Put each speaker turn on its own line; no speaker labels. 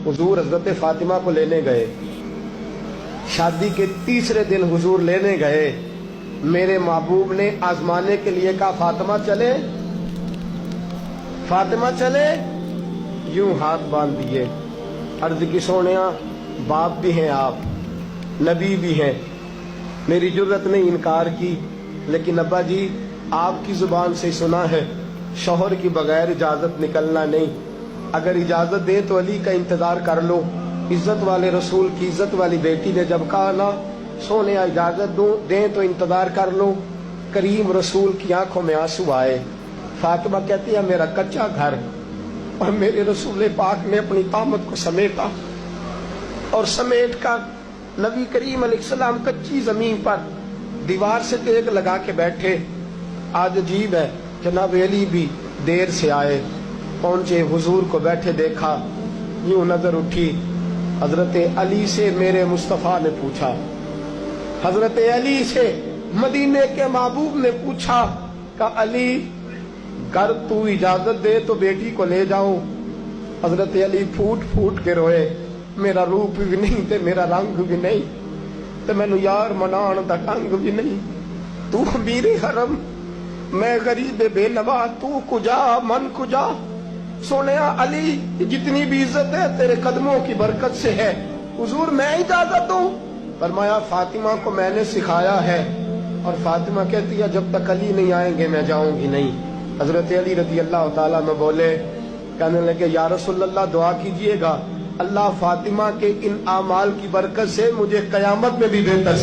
हुजूर हजरत फातिमा को लेने गए। शादी के तीसरे दिन हुजूर लेने गए। मेरे महबूब ने आजमाने के लिए कहा, फातिमा चले, फातिमा चले। यूं हाथ बांध दिए। अर्ज की सोनिया, बाप भी हैं आप, नबी भी हैं। मेरी जुर्रत ने इनकार की, लेकिन अब्बा जी आपकी जुबान से सुना है शौहर की बगैर इजाजत निकलना नहीं। अगर इजाजत दे तो अली का इंतजार कर लो। इज्जत वाले रसूल की इज्जत वाली बेटी ने जब कहा ना, सोने इजाजत दो दें तो इंतजार कर लो, करीम रसूल की आंखों में आंसू आए। फातिमा कहती है, मेरा कच्चा घर और मेरे रसूल पाक ने अपनी तामत को समेटा और समेट कर नबी करीम अलैहिस्सलाम कच्ची जमीन पर दीवार से तेग लगा के बैठे। आज अजीब है, जनाब अली भी देर से आए, पहुंचे, हुजूर को बैठे देखा, यूं नजर उठी। हजरत अली से मेरे मुस्तफा ने पूछा, हजरत अली से मदीने के महबूब ने पूछा कि अली कर तू इजाजत दे तो बेटी को ले जाऊं। हजरत अली फूट फूट के रोए, मेरा रूप भी नहीं ते मेरा रंग भी नहीं ते मैनू यार मनान दा ढंग भी नहीं। तू अमीरे हरम, मैं गरीब बेनवा, तू कुजा मन कुजा। सोने अली जितनी भी इज्जत है तेरे कदमों की बरकत से है। हुजूर मैं इजाजत दूं? फरमाया, फातिमा को मैंने सिखाया है। और फातिमा कहती है, जब तक अली नहीं आएंगे मैं जाऊंगी नहीं। हजरत अली रजी अल्लाह ताला में बोले, कहने लगे, या रसूलल्लाह दुआ कीजिएगा, अल्लाह फातिमा के इन आमाल की बरकत से मुझे कयामत में भी बेहतर